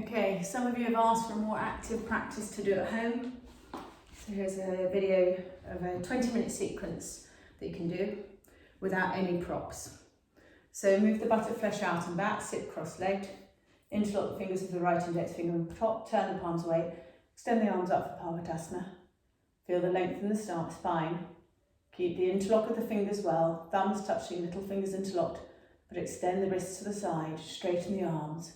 Okay, some of you have asked for a more active practice to do at home. So here's a video of a 20-minute sequence that you can do without any props. So move the buttock flesh out and back, sit cross-legged, interlock the fingers of the right index finger on top, turn the palms away, extend the arms up for Parvatasana. Feel the length in the spine. Keep the interlock of the fingers well, thumbs touching, little fingers interlocked, but extend the wrists to the side, straighten the arms.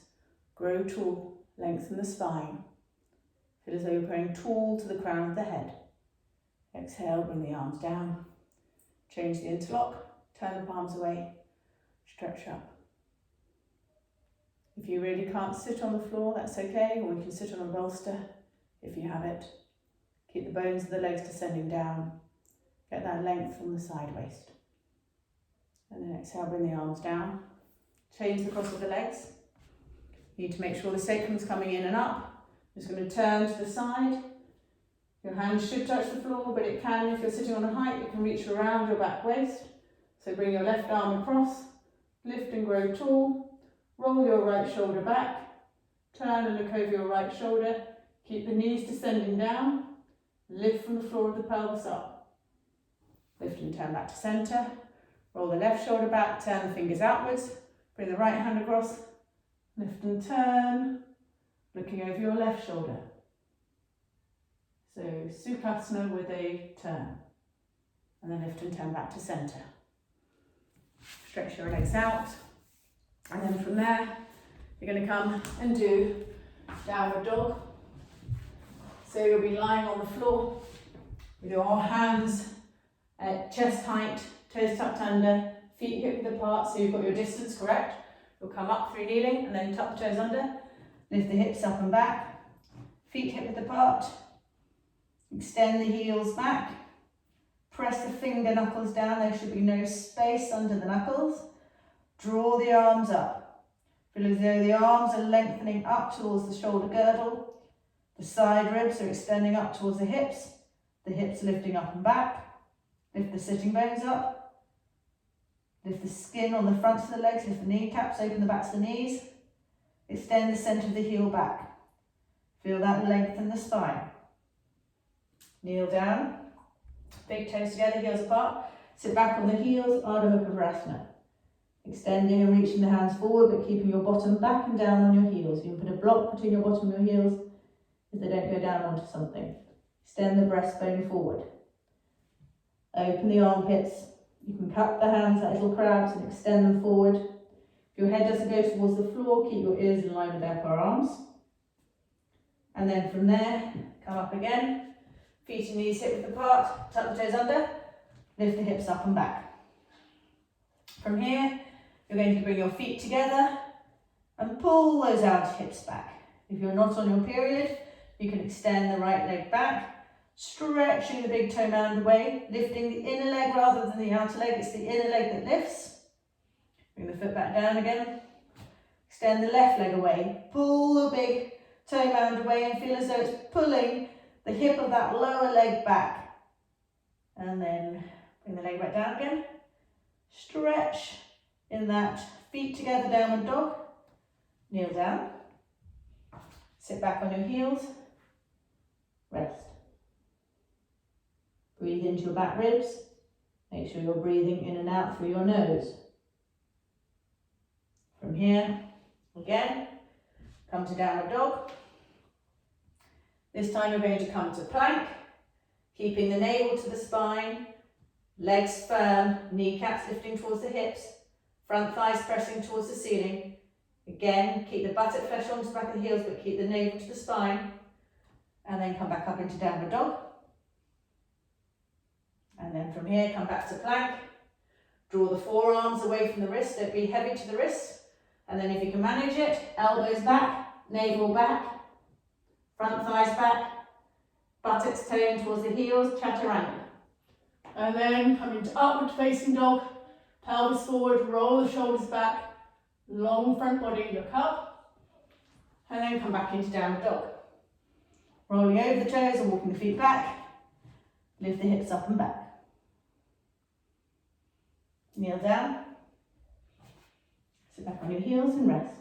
Grow tall, lengthen the spine. Feel as though you're growing tall to the crown of the head. Exhale, bring the arms down. Change the interlock, turn the palms away, stretch up. If you really can't sit on the floor, that's okay, or you can sit on a bolster if you have it. Keep the bones of the legs descending down. Get that length from the side waist. And then exhale, bring the arms down. Change the cross of the legs. You need to make sure the sacrum's coming in and up. Just going to turn to the side. Your hands should touch the floor, but it can, if you're sitting on a height, it can reach around your back waist. So bring your left arm across, lift and grow tall, roll your right shoulder back, turn and look over your right shoulder, keep the knees descending down, lift from the floor of the pelvis up. Lift and turn back to centre, roll the left shoulder back, turn the fingers outwards, bring the right hand across, lift and turn, looking over your left shoulder. So Sukhasana with a turn. And then lift and turn back to centre. Stretch your legs out. And then from there, you're going to come and do downward dog. So you'll be lying on the floor with your hands at chest height, toes tucked under, feet hip width apart, so you've got your distance correct. You'll come up through kneeling and then tuck the toes under, lift the hips up and back, feet hip width apart, extend the heels back, press the finger knuckles down, there should be no space under the knuckles, draw the arms up, feel as though the arms are lengthening up towards the shoulder girdle, the side ribs are extending up towards the hips lifting up and back, lift the sitting bones up, lift the skin on the fronts of the legs, lift the kneecaps, open the backs of the knees. Extend the centre of the heel back. Feel that length in the spine. Kneel down. Big toes together, heels apart. Sit back on the heels, Ardha Mukha Vrasana. Extending and reaching the hands forward, but keeping your bottom back and down on your heels. You can put a block between your bottom and your heels if they don't go down onto something. Extend the breastbone forward. Open the armpits. You can cup the hands like little crabs and extend them forward. If your head doesn't go towards the floor, keep your ears in line with the upper arms. And then from there, come up again. Feet and knees hip width apart, tuck the toes under, lift the hips up and back. From here, you're going to bring your feet together and pull those out hips back. If you're not on your period, you can extend the right leg back, stretching the big toe mound away, lifting the inner leg rather than the outer leg. It's the inner leg that lifts. Bring the foot back down again. Extend the left leg away. Pull the big toe mound away and feel as though it's pulling the hip of that lower leg back. And then bring the leg back down again. Stretch in that feet together downward dog. Kneel down. Sit back on your heels. Rest. Breathe into your back ribs. Make sure you're breathing in and out through your nose. From here, again, come to downward dog. This time you're going to come to plank, keeping the navel to the spine, legs firm, kneecaps lifting towards the hips, front thighs pressing towards the ceiling. Again, keep the buttock flesh onto the back of the heels, but keep the navel to the spine. And then come back up into downward dog. And then from here, come back to plank. Draw the forearms away from the wrist, don't be heavy to the wrist. And then if you can manage it, elbows back, navel back, front thighs back, buttocks turning towards the heels, chaturanga. And then come into upward facing dog, pelvis forward, roll the shoulders back, long front body, look up. And then come back into downward dog. Rolling over the toes and walking the feet back, lift the hips up and back. Kneel down, sit back on your heels and rest.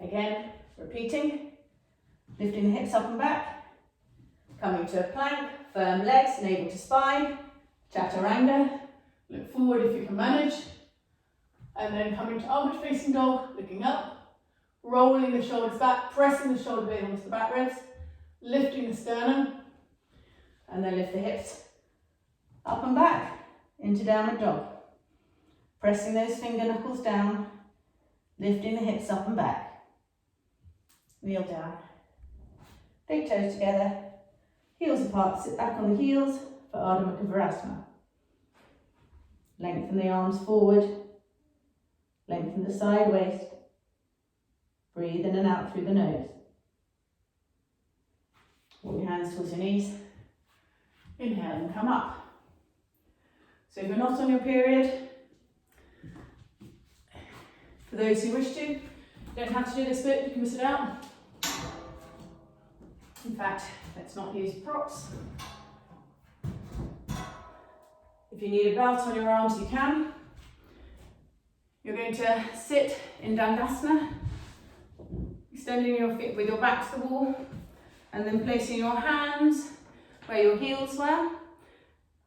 Again, repeating, lifting the hips up and back, coming to a plank, firm legs, navel to spine, chaturanga, look forward if you can manage, and then coming to upward facing dog, looking up, rolling the shoulders back, pressing the shoulder blade onto the back ribs, lifting the sternum, and then lift the hips up and back into downward dog. Pressing those finger knuckles down, lifting the hips up and back. Kneel down. Big toes together, heels apart, sit back on the heels for Ardha Mukha Virasana. Lengthen the arms forward, lengthen the side waist. Breathe in and out through the nose. Walk your hands towards your knees. Inhale and come up. So if you're not on your period, for those who wish to, you don't have to do this bit, you can miss it out. In fact, let's not use props. If you need a belt on your arms, you can. You're going to sit in Dandasana, extending your feet with your back to the wall, and then placing your hands where your heels were.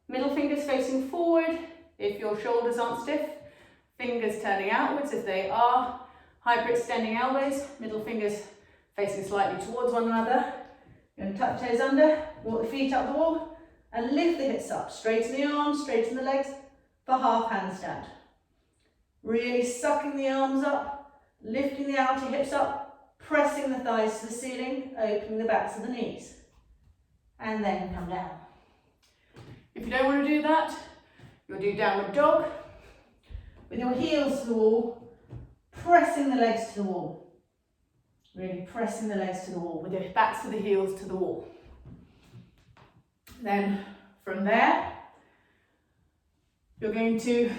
Middle fingers facing forward if your shoulders aren't stiff. Fingers turning outwards if they are. Hyperextending elbows, middle fingers facing slightly towards one another. You're going to tuck toes under, walk the feet up the wall, and lift the hips up. Straighten the arms, straighten the legs for half handstand. Really sucking the arms up, lifting the outer hips up, pressing the thighs to the ceiling, opening the backs of the knees. And then come down. If you don't want to do that, you'll do downward dog with your heels to the wall, pressing the legs to the wall. Really pressing the legs to the wall with your backs of the heels to the wall. Then from there, you're going to,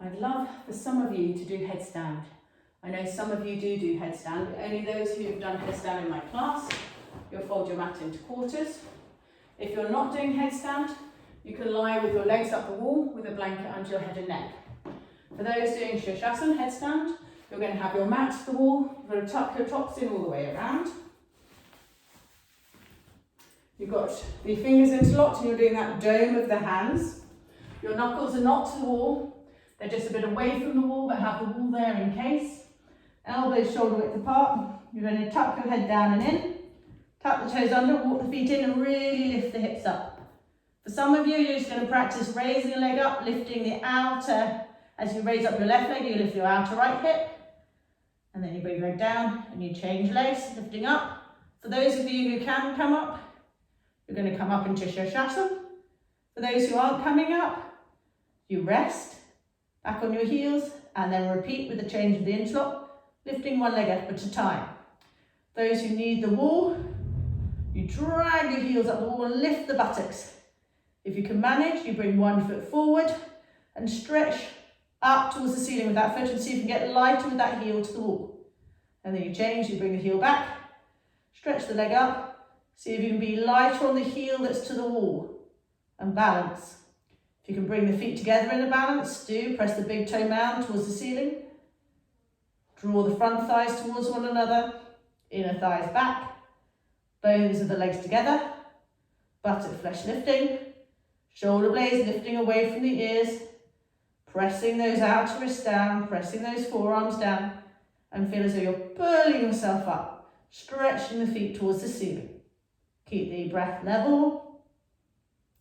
I'd love for some of you to do headstand. I know some of you do headstand, but only those who have done headstand in my class. You'll fold your mat into quarters. If you're not doing headstand, you can lie with your legs up the wall with a blanket under your head and neck. For those doing Shirshasana, headstand, you're going to have your mat to the wall. You're going to tuck your tops in all the way around. You've got the fingers interlocked and you're doing that dome of the hands. Your knuckles are not to the wall. They're just a bit away from the wall, but have the wall there in case. Elbows shoulder width apart. You're going to tuck your head down and in. Tuck the toes under, walk the feet in and really lift the hips up. For some of you, you're just going to practice raising a leg up, lifting the outer. As you raise up your left leg, you lift your outer right hip. And then you bring your leg down and you change legs, lifting up. For those of you who can come up, you're going to come up into Shirshasana. For those who aren't coming up, you rest, back on your heels, and then repeat with the change of the interlock, lifting one leg up at a time. Those who need the wall, you drag your heels up the wall and lift the buttocks. If you can manage, you bring one foot forward and stretch up towards the ceiling with that foot and see if you can get lighter with that heel to the wall. And then you change, you bring the heel back, stretch the leg up, see if you can be lighter on the heel that's to the wall and balance. If you can bring the feet together in a balance, do press the big toe mound towards the ceiling. Draw the front thighs towards one another, inner thighs back, bones of the legs together, buttock flesh lifting, shoulder blades lifting away from the ears, pressing those outer wrists down, pressing those forearms down, and feel as though you're pulling yourself up, stretching the feet towards the ceiling. Keep the breath level.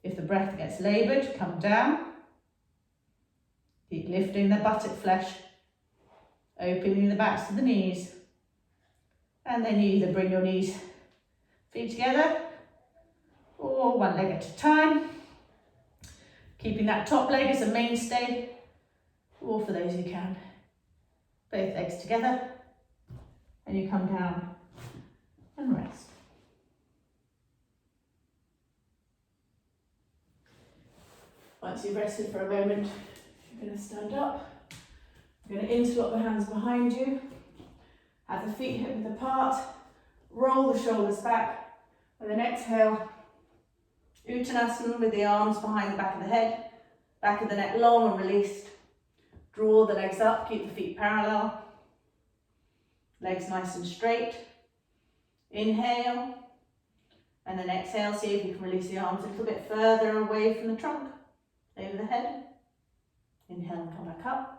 If the breath gets laboured, come down. Keep lifting the buttock flesh, opening the backs of the knees. And then you either bring your knees, feet together, or one leg at a time. Keeping that top leg as a mainstay, or for those who can, both legs together, and you come down and rest. Once you've rested for a moment, you're going to stand up. You're going to interlock the hands behind you, have the feet hip width apart, roll the shoulders back, and then exhale, Uttanasana with the arms behind the back of the head, back of the neck long and released. Draw the legs up, keep the feet parallel. Legs nice and straight. Inhale. And then exhale, see if you can release the arms a little bit further away from the trunk, over the head. Inhale and come back up.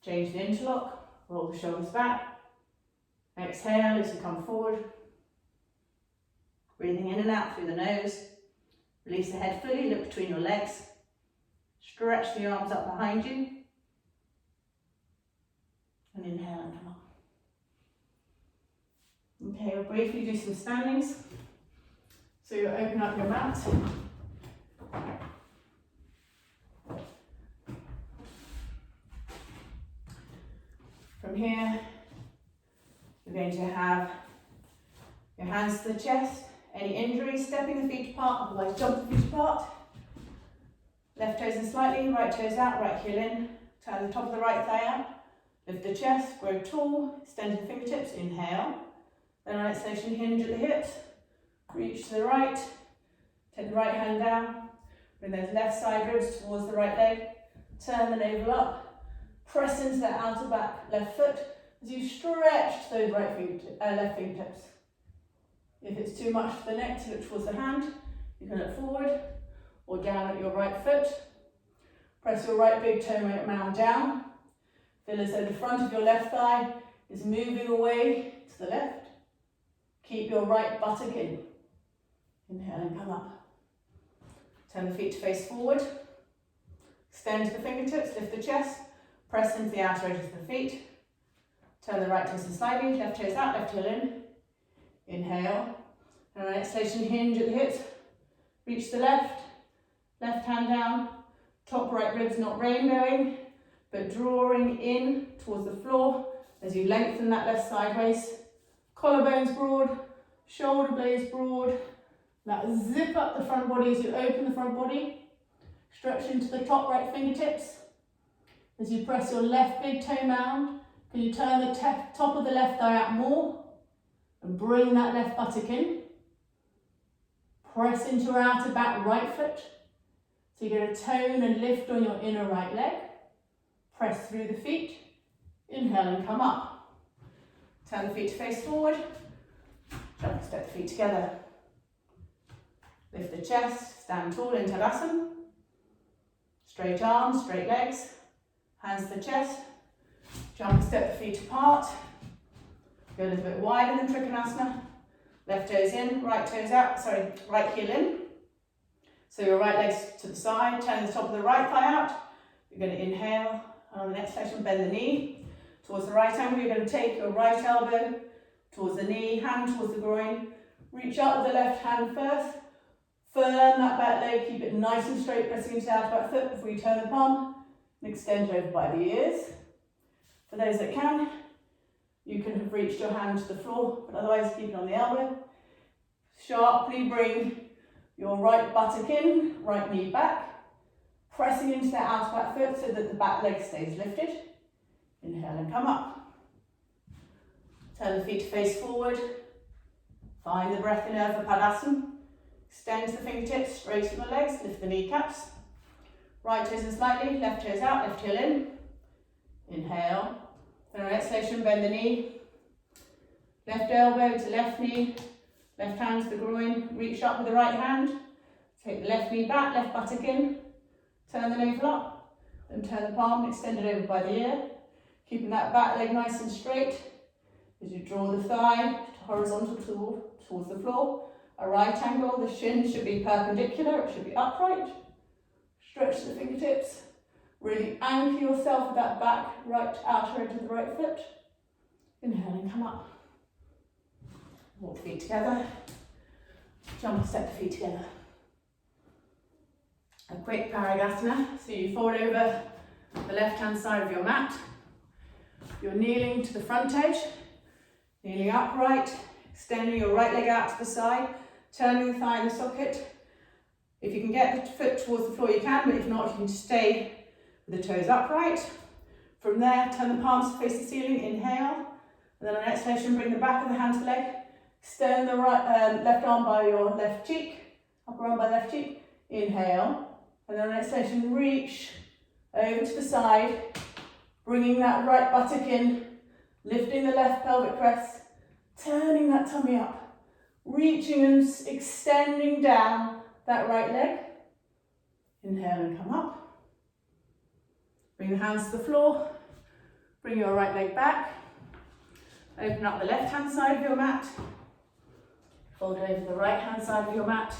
Change the interlock, roll the shoulders back. Exhale as you come forward. Breathing in and out through the nose. Release the head fully, look between your legs. Stretch the arms up behind you. And inhale and come up. Okay, we'll briefly do some standings. So you open up your mat. From here, you're going to have your hands to the chest. Any injuries, stepping the feet apart, otherwise jump the feet apart. Left toes in slightly, right toes out, right heel in. Turn the top of the right thigh out. Lift the chest, grow tall, extend the fingertips, inhale. Then on exhalation, hinge at the hips. Reach to the right. Take the right hand down. Bring those left side ribs towards the right leg. Turn the navel up. Press into that outer back left foot as you stretch those left fingertips. If it's too much for the neck to look towards the hand, you can look forward or down at your right foot. Press your right big toe mound down. Feel as though the front of your left thigh is moving away to the left. Keep your right buttock in. Inhale and come up. Turn the feet to face forward. Extend the fingertips, lift the chest. Press into the outer edges of the feet. Turn the right toes in slightly, left toes out, left heel in. Inhale. And on exhalation, hinge at the hips. Reach the left. Left hand down. Top right ribs not rainbowing, but drawing in towards the floor as you lengthen that left side waist. Collarbones broad, shoulder blades broad. That zip up the front body as you open the front body. Stretch into the top right fingertips. As you press your left big toe mound, can you turn the top of the left thigh out more and bring that left buttock in. Press into your outer back right foot. So you're going to tone and lift on your inner right leg. Press through the feet. Inhale and come up. Turn the feet to face forward. Jump and step the feet together. Lift the chest, stand tall in Tadasana. Straight arms, straight legs. Hands to the chest. Jump and step the feet apart. Go a little bit wider than Trikonasana. Left toes in, right toes out, right heel in. So your right leg's to the side, turn the top of the right thigh out. You're going to inhale, and on the exhalation, bend the knee. Towards the right angle, you're going to take your right elbow towards the knee, hand towards the groin. Reach up with the left hand first. Firm that back leg, keep it nice and straight, pressing into the outer back foot before you turn the palm. And extend it over by the ears. For those that can, you can have reached your hand to the floor, but otherwise keep it on the elbow. Sharply bring your right buttock in, right knee back, pressing into that outer back foot so that the back leg stays lifted. Inhale and come up. Turn the feet to face forward. Find the breath in Urdhva Padasana. Extend the fingertips, straighten the legs, lift the kneecaps. Right toes in slightly, left toes out, left heel in. Inhale. Then on exhalation, bend the knee. Left elbow to left knee. Left hand to the groin. Reach up with the right hand. Take the left knee back, left buttock in. Turn the navel up. Then turn the palm, extend it over by the ear. Keeping that back leg nice and straight. As you draw the thigh horizontal towards the floor. A right angle, the shin should be perpendicular, it should be upright. Stretch the fingertips. Really anchor yourself with that back right outer edge of the right foot. Inhale and come up. Walk feet together. Jump and step the feet together. A quick Parigasana. So you fold over the left hand side of your mat. You're kneeling to the front edge. Kneeling upright. Extending your right leg out to the side. Turning the thigh in the socket. If you can get the foot towards the floor, you can, but if not, you can stay with the toes upright. From there, turn the palms to face the ceiling, inhale. And then on exhalation, bring the back of the hand to the leg. Extend the left arm by your left cheek, upper arm by left cheek. Inhale. And then on exhalation, reach over to the side, bringing that right buttock in, lifting the left pelvic crest, turning that tummy up, reaching and extending down that right leg. Inhale and come up. Bring the hands to the floor, bring your right leg back, open up the left hand side of your mat, fold over the right hand side of your mat,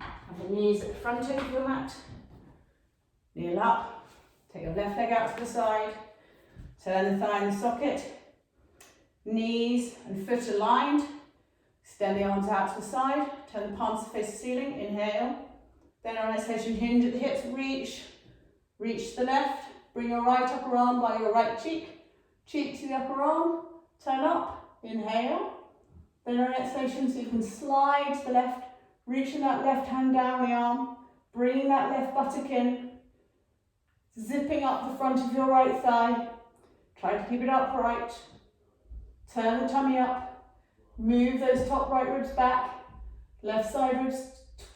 have the knees at the front edge of your mat, kneel up, take your left leg out to the side, turn the thigh in the socket, knees and foot aligned, extend the arms out to the side, turn the palms to face the ceiling, inhale, then on exhalation hinge at the hips, reach to the left, bring your right upper arm by your right cheek to the upper arm, turn up, inhale, then on exhalation so you can slide to the left, reaching that left hand down the arm, bringing that left buttock in, zipping up the front of your right thigh, try to keep it upright, turn the tummy up, move those top right ribs back, left side ribs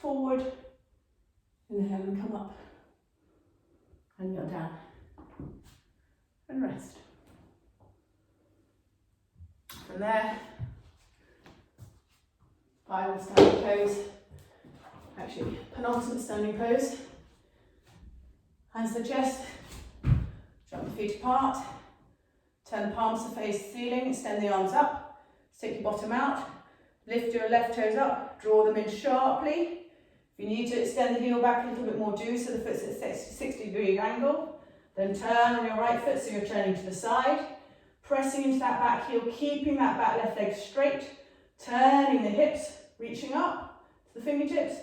forward, inhale and come up, and kneel down, and rest. From there, final standing pose, actually penultimate standing pose, hands to the chest, jump the feet apart, turn the palms to face the ceiling, extend the arms up, stick your bottom out, lift your left toes up, draw them in sharply. If you need to extend the heel back a little bit more, do so the foot's at a 60-degree angle. Then turn on your right foot so you're turning to the side, pressing into that back heel, keeping that back left leg straight, turning the hips, reaching up to the fingertips,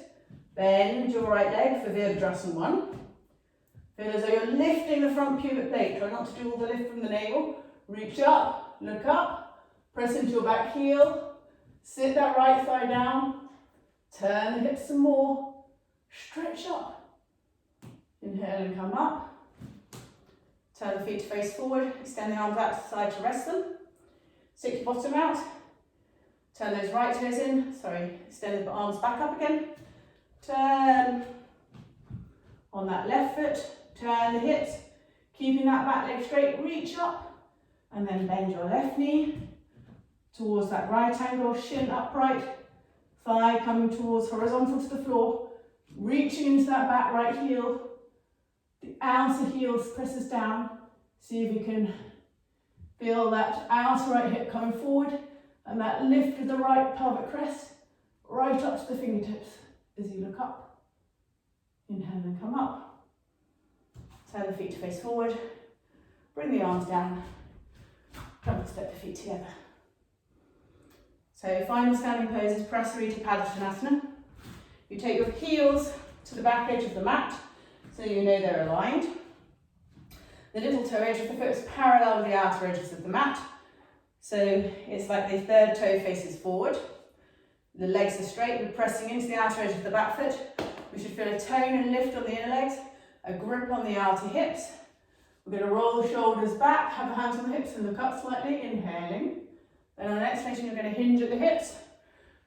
bend your right leg for Virabhadrasana 1. Feel as though you're lifting the front pubic plate, try not to do all the lift from the navel, reach up, look up, press into your back heel, sit that right thigh down, turn the hips some more, stretch up, inhale and come up, turn the feet to face forward, extend the arms out to the side to rest them, stick your bottom out, turn those right toes in, extend the arms back up again, turn on that left foot, turn the hips, keeping that back leg straight, reach up, and then bend your left knee towards that right angle, shin upright, thigh coming towards horizontal to the floor, reaching into that back right heel, the outer heel presses down, see if you can feel that outer right hip coming forward, and that lift of the right pelvic crest, right up to the fingertips as you look up. Inhale and come up. Turn the feet to face forward, bring the arms down, come and step the feet together. So final standing pose is Prasarita Padottanasana. You take your heels to the back edge of the mat, so you know they're aligned. The little toe edge of the foot is parallel with the outer edges of the mat, so it's like the third toe faces forward. The legs are straight, we're pressing into the outer edge of the back foot. We should feel a tone and lift on the inner legs, a grip on the outer hips. We're going to roll the shoulders back, have the hands on the hips and look up slightly, inhaling. Then on exhalation, you're going to hinge at the hips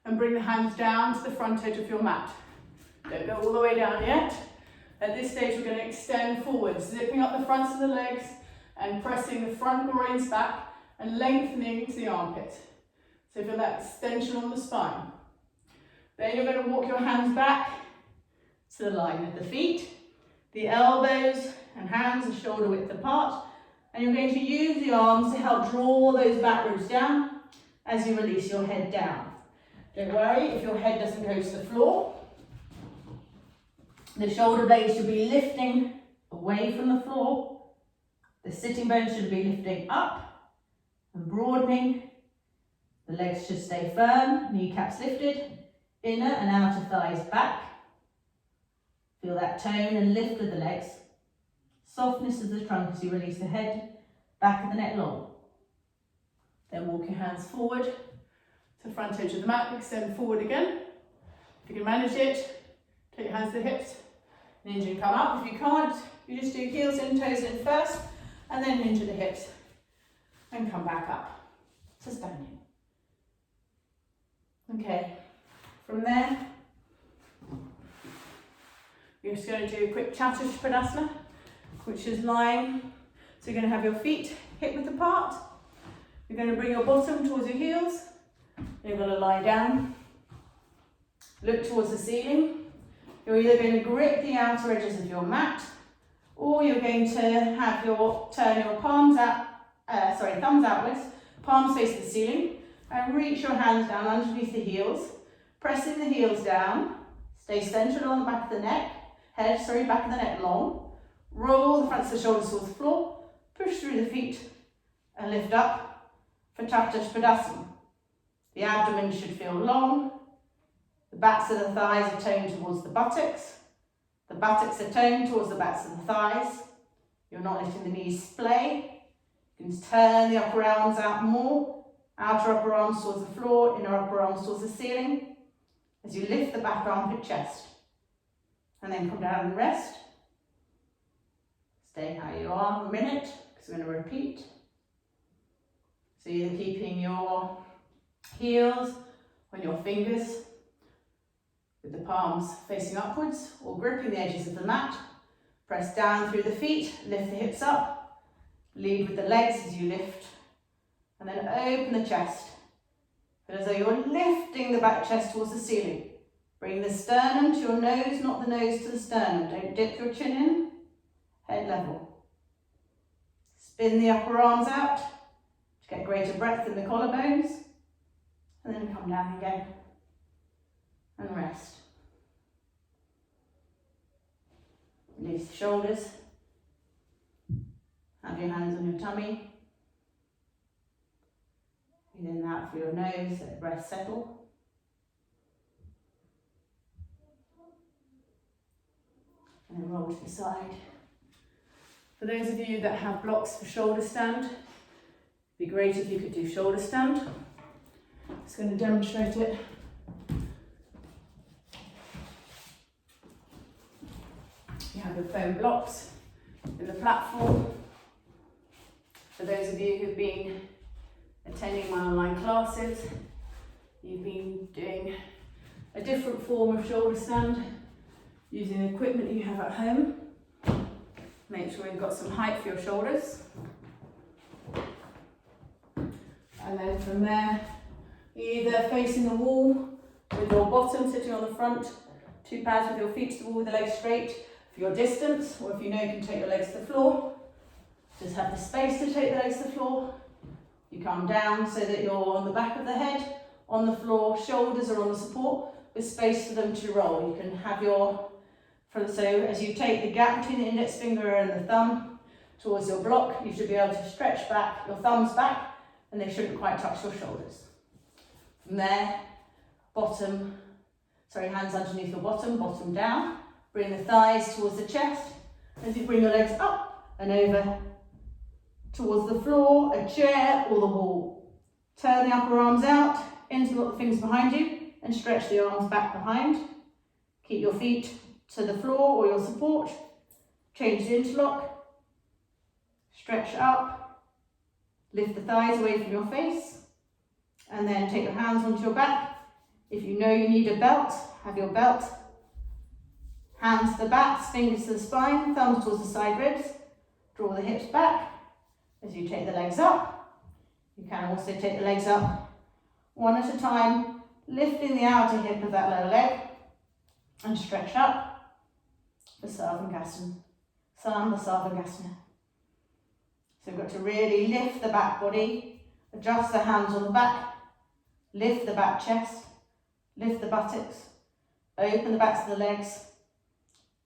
and bring the hands down to the front edge of your mat. Don't go all the way down yet. At this stage, we're going to extend forward, zipping up the fronts of the legs and pressing the front groins back and lengthening to the armpit. So feel that extension on the spine. Then you're going to walk your hands back to the line of the feet. The elbows and hands are shoulder width apart. And you're going to use the arms to help draw those back ribs down as you release your head down. Don't worry if your head doesn't go to the floor. The shoulder blades should be lifting away from the floor. The sitting bones should be lifting up and broadening. The legs should stay firm, kneecaps lifted, inner and outer thighs back. Feel that tone and lift of the legs. Softness of the trunk as you release the head, back of the neck long. Then walk your hands forward to the front edge of the mat, extend forward again. If you can manage it, take your hands to the hips, hinge and come up. If you can't, you just do heels in, toes in first, and then hinge at the hips, and come back up to standing. Okay, from there, you're just going to do a quick Chaturasana. which is lying. So you're going to have your feet hip width apart. You're going to bring your bottom towards your heels. You're going to lie down. Look towards the ceiling. You're either going to grip the outer edges of your mat, or you're going to have turn your thumbs outwards, palms face the ceiling, and reach your hands down underneath the heels, pressing the heels down. Stay centered on the back of the neck, back of the neck long. Roll the fronts of the shoulders towards the floor, push through the feet, and lift up for Tata Padasana. The abdomen should feel long. The backs of the thighs are toned towards the buttocks. The buttocks are toned towards the backs of the thighs. You're not letting the knees splay. You can turn the upper arms out more. Outer upper arms towards the floor, inner upper arms towards the ceiling. As you lift the back armpit chest. And then come down and rest. Stay how you are a minute, because we're going to repeat. So either keeping your heels on your fingers with the palms facing upwards, or gripping the edges of the mat. Press down through the feet, lift the hips up, lead with the legs as you lift, and then open the chest. Feel as though you're lifting the back chest towards the ceiling. Bring the sternum to your nose, not the nose to the sternum. Don't dip your chin in, head level. Spin the upper arms out to get greater breadth in the collarbones, and then come down again. And rest. Release the shoulders. Have your hands on your tummy. Breathe in and out through your nose, let the breath settle. And then roll to the side. For those of you that have blocks for shoulder stand, it'd be great if you could do shoulder stand. Just going to demonstrate it. You have your foam blocks in the platform. For those of you who've been attending my online classes, you've been doing a different form of shoulder stand using the equipment that you have at home. Make sure you've got some height for your shoulders. And then from there, either facing the wall with your bottom sitting on the front, 2 pads with your feet to the wall with the legs straight for your distance, or if you know you can take your legs to the floor, just have the space to take the legs to the floor. You come down so that you're on the back of the head, on the floor, shoulders are on the support, with space for them to roll. You can have so as you take the gap between the index finger and the thumb towards your block, you should be able to stretch back your thumbs back, and they shouldn't quite touch your shoulders. From there, hands underneath your bottom down. Bring the thighs towards the chest. As you bring your legs up and over towards the floor, a chair or the wall. Turn the upper arms out, interlock the fingers behind you, and stretch the arms back behind. Keep your feet to the floor or your support. Change the interlock. Stretch up. Lift the thighs away from your face. And then take your hands onto your back. If you know you need a belt, have your belt. Hands to the backs, fingers to the spine, thumbs towards the side ribs. Draw the hips back as you take the legs up. You can also take the legs up one at a time, lifting the outer hip of that lower leg and stretch up for Sarvangasana. Sarvangasana. So we've got to really lift the back body, adjust the hands on the back, lift the back chest, lift the buttocks, open the backs of the legs,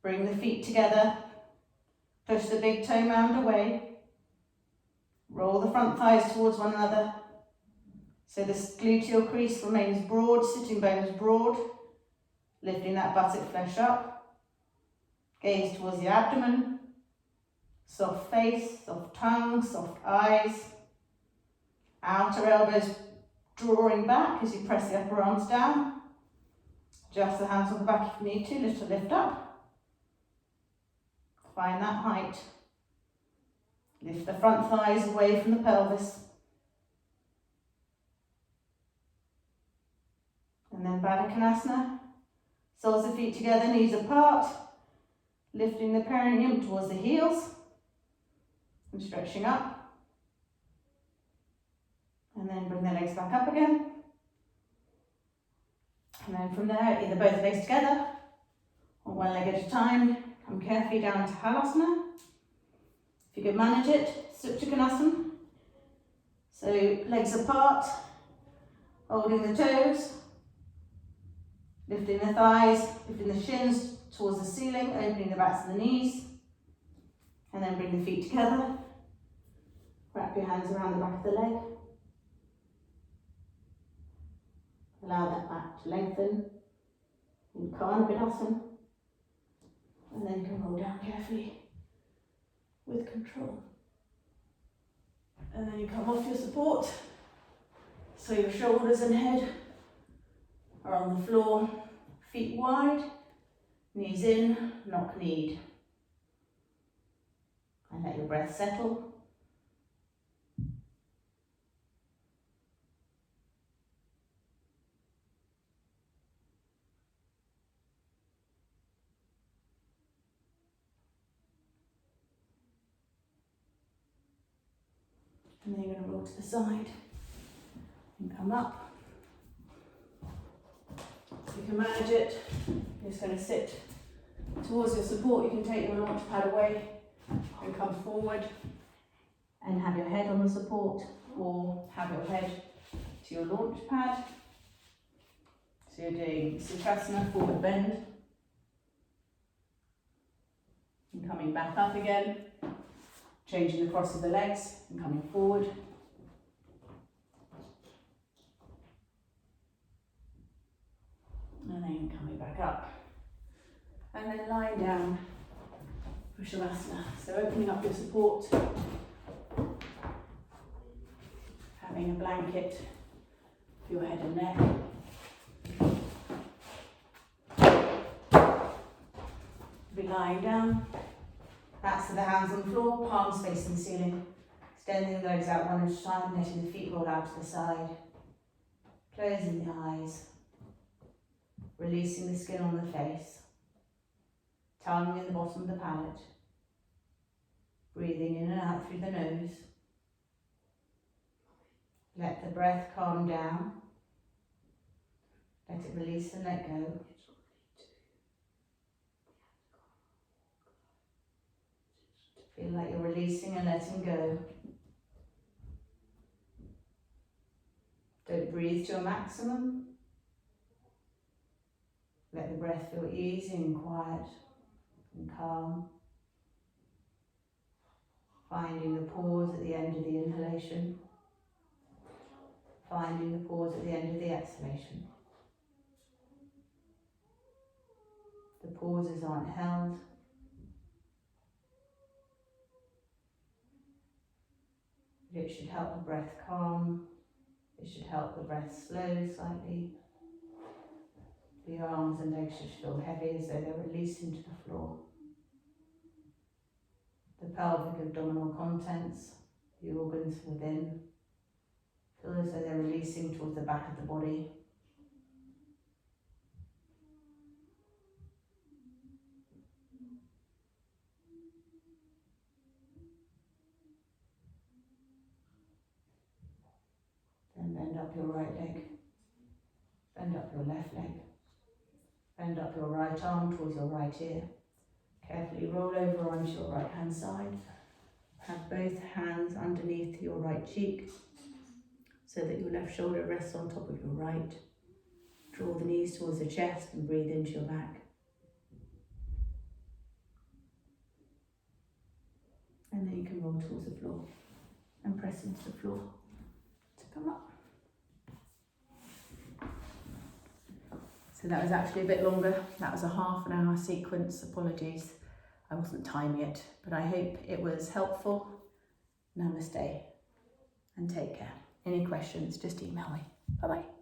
bring the feet together, push the big toe mound away, roll the front thighs towards one another, so the gluteal crease remains broad, sitting bones broad, lifting that buttock flesh up, gaze towards the abdomen, soft face, soft tongue, soft eyes, outer elbows drawing back as you press the upper arms down. Adjust the hands on the back if you need to, lift up. Find that height. Lift the front thighs away from the pelvis. And then Baddha Konasana. Soles of feet together, knees apart. Lifting the perineum towards the heels. and stretching up. And then bring the legs back up again. And then from there, either both legs together or one leg at a time. Come carefully down to Halasana. If you can manage it, Suptakanasana. So legs apart, holding the toes, lifting the thighs, lifting the shins towards the ceiling, opening the backs of the knees. And then bring the feet together. Wrap your hands around the back of the leg. Allow that back to lengthen in Karnapidasana. And then you can roll down carefully with control. And then you come off your support. So your shoulders and head are on the floor, feet wide, knees in, knock kneed. And let your breath settle. And then you're going to roll to the side and come up. So you can manage it. You're just going to sit towards your support. You can take your launch pad away and come forward and have your head on the support, or have your head to your launch pad. So you're doing Sukhasana, forward bend. And coming back up again. Changing the cross of the legs and coming forward. And then coming back up. And then lying down for Shavasana. So opening up your support. Having a blanket for your head and neck. Be lying down. Backs of the hands on the floor, palms facing the ceiling. Extending the legs out one at a time, letting the feet roll out to the side. Closing the eyes. Releasing the skin on the face. Tongue in the bottom of the palate. Breathing in and out through the nose. Let the breath calm down. Let it release and let go. Feel like you're releasing and letting go. Don't breathe to your maximum. Let the breath feel easy and quiet and calm. Finding the pause at the end of the inhalation. Finding the pause at the end of the exhalation. The pauses aren't held. It should help the breath calm. It should help the breath slow slightly. The arms and legs should feel heavy as though they're releasing to the floor. The pelvic abdominal contents, the organs within, feel as though they're releasing towards the back of the body. Then bend up your right leg, bend up your left leg, bend up your right arm towards your right ear. Carefully roll over onto your right hand side. Have both hands underneath your right cheek so that your left shoulder rests on top of your right. Draw the knees towards the chest and breathe into your back. And then you can roll towards the floor and press into the floor to come up. So that was actually a bit longer. That was a half an hour sequence. Apologies, I wasn't timing it, but I hope it was helpful. Namaste and take care. Any questions, just email me. Bye-bye.